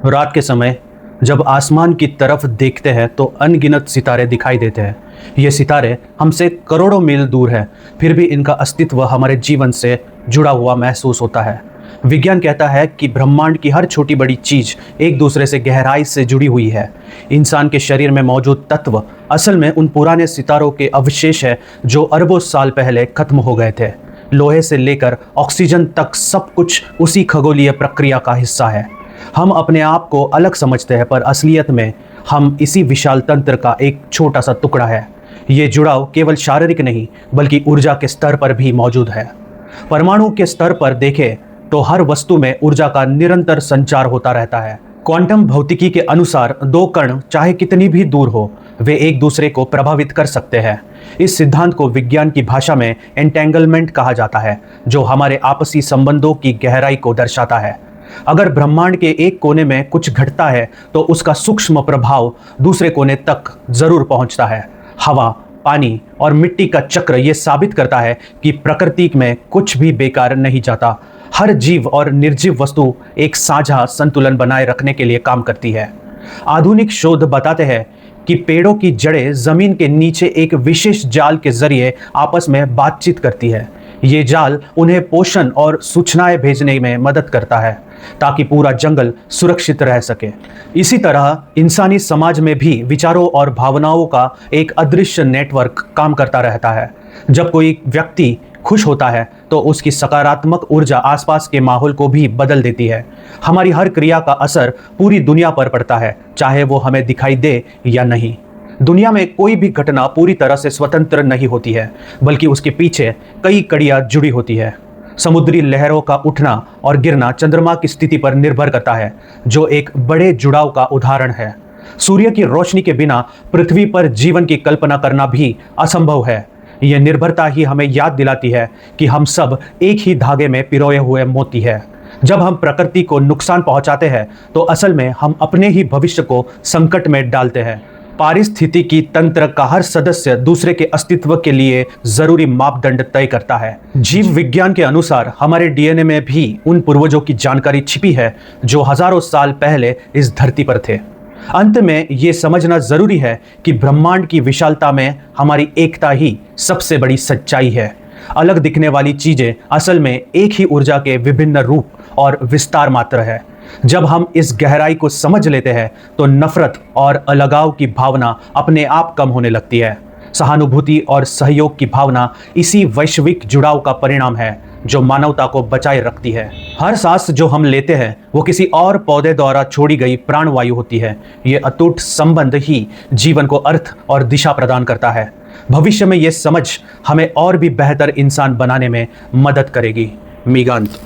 रात के समय जब आसमान की तरफ देखते हैं तो अनगिनत सितारे दिखाई देते हैं। ये सितारे हमसे करोड़ों मील दूर हैं, फिर भी इनका अस्तित्व हमारे जीवन से जुड़ा हुआ महसूस होता है। विज्ञान कहता है कि ब्रह्मांड की हर छोटी बड़ी चीज एक दूसरे से गहराई से जुड़ी हुई है। इंसान के शरीर में मौजूद तत्व असल में उन पुराने सितारों के अवशेष है जो अरबों साल पहले खत्म हो गए थे। लोहे से लेकर ऑक्सीजन तक सब कुछ उसी खगोलीय प्रक्रिया का हिस्सा है। हम अपने आप को अलग समझते हैं, पर असलियत में हम इसी विशाल तंत्र का एक छोटा सा टुकड़ा है। ये जुड़ाव केवल शारीरिक नहीं बल्कि ऊर्जा के स्तर पर भी मौजूद है। परमाणु के स्तर पर देखें तो हर वस्तु में ऊर्जा का निरंतर संचार होता रहता है। क्वांटम भौतिकी के अनुसार दो कण चाहे कितनी भी दूर हो, वे एक दूसरे को प्रभावित कर सकते हैं। इस सिद्धांत को विज्ञान की भाषा में एंटेंगलमेंट कहा जाता है, जो हमारे आपसी संबंधों की गहराई को दर्शाता है। अगर ब्रह्मांड के एक कोने में कुछ घटता है तो उसका सूक्ष्म प्रभाव दूसरे कोने तक जरूर पहुंचता है। हवा, पानी और मिट्टी का चक्र ये साबित करता है कि प्रकृति में कुछ भी बेकार नहीं जाता। हर जीव और निर्जीव वस्तु एक साझा संतुलन बनाए रखने के लिए काम करती है। आधुनिक शोध बताते हैं कि पेड़ों की जड़ें जमीन के नीचे एक विशेष जाल के जरिए आपस में बातचीत करती है। ये जाल उन्हें पोषण और सूचनाएं भेजने में मदद करता है ताकि पूरा जंगल सुरक्षित रह सके। इसी तरह इंसानी समाज में भी विचारों और भावनाओं का एक अदृश्य नेटवर्क काम करता रहता है। जब कोई व्यक्ति खुश होता है तो उसकी सकारात्मक ऊर्जा आसपास के माहौल को भी बदल देती है। हमारी हर क्रिया का असर पूरी दुनिया पर पड़ता है, चाहे वो हमें दिखाई दे या नहीं। दुनिया में कोई भी घटना पूरी तरह से स्वतंत्र नहीं होती है, बल्कि उसके पीछे कई कड़ियां जुड़ी होती है। समुद्री लहरों का उठना और गिरना चंद्रमा की स्थिति पर निर्भर करता है, जो एक बड़े जुड़ाव का उदाहरण है। सूर्य की रोशनी के बिना पृथ्वी पर जीवन की कल्पना करना भी असंभव है। यह निर्भरता ही हमें याद दिलाती है कि हम सब एक ही धागे में पिरोए हुए मोती हैं। जब हम प्रकृति को नुकसान पहुंचाते हैं तो असल में हम अपने ही भविष्य को संकट में डालते हैं। पारिस्थितिकी तंत्र का हर सदस्य दूसरे के अस्तित्व के लिए जरूरी मापदंड तय करता है। जीव विज्ञान के अनुसार हमारे डीएनए में भी उन पूर्वजों की जानकारी छिपी है जो हजारों साल पहले इस धरती पर थे। अंत में ये समझना जरूरी है कि ब्रह्मांड की विशालता में हमारी एकता ही सबसे बड़ी सच्चाई है। अलग दिखने वाली चीजें असल में एक ही ऊर्जा के विभिन्न रूप और विस्तार मात्र है। जब हम इस गहराई को समझ लेते हैं तो नफरत और अलगाव की भावना अपने आप कम होने लगती है। सहानुभूति और सहयोग की भावना इसी वैश्विक जुड़ाव का परिणाम है जो मानवता को बचाए रखती है। हर सांस जो हम लेते हैं वो किसी और पौधे द्वारा छोड़ी गई प्राणवायु होती है। ये अटूट संबंध ही जीवन को अर्थ और दिशा प्रदान करता है। भविष्य में ये समझ हमें और भी बेहतर इंसान बनाने में मदद करेगी। मिगांत।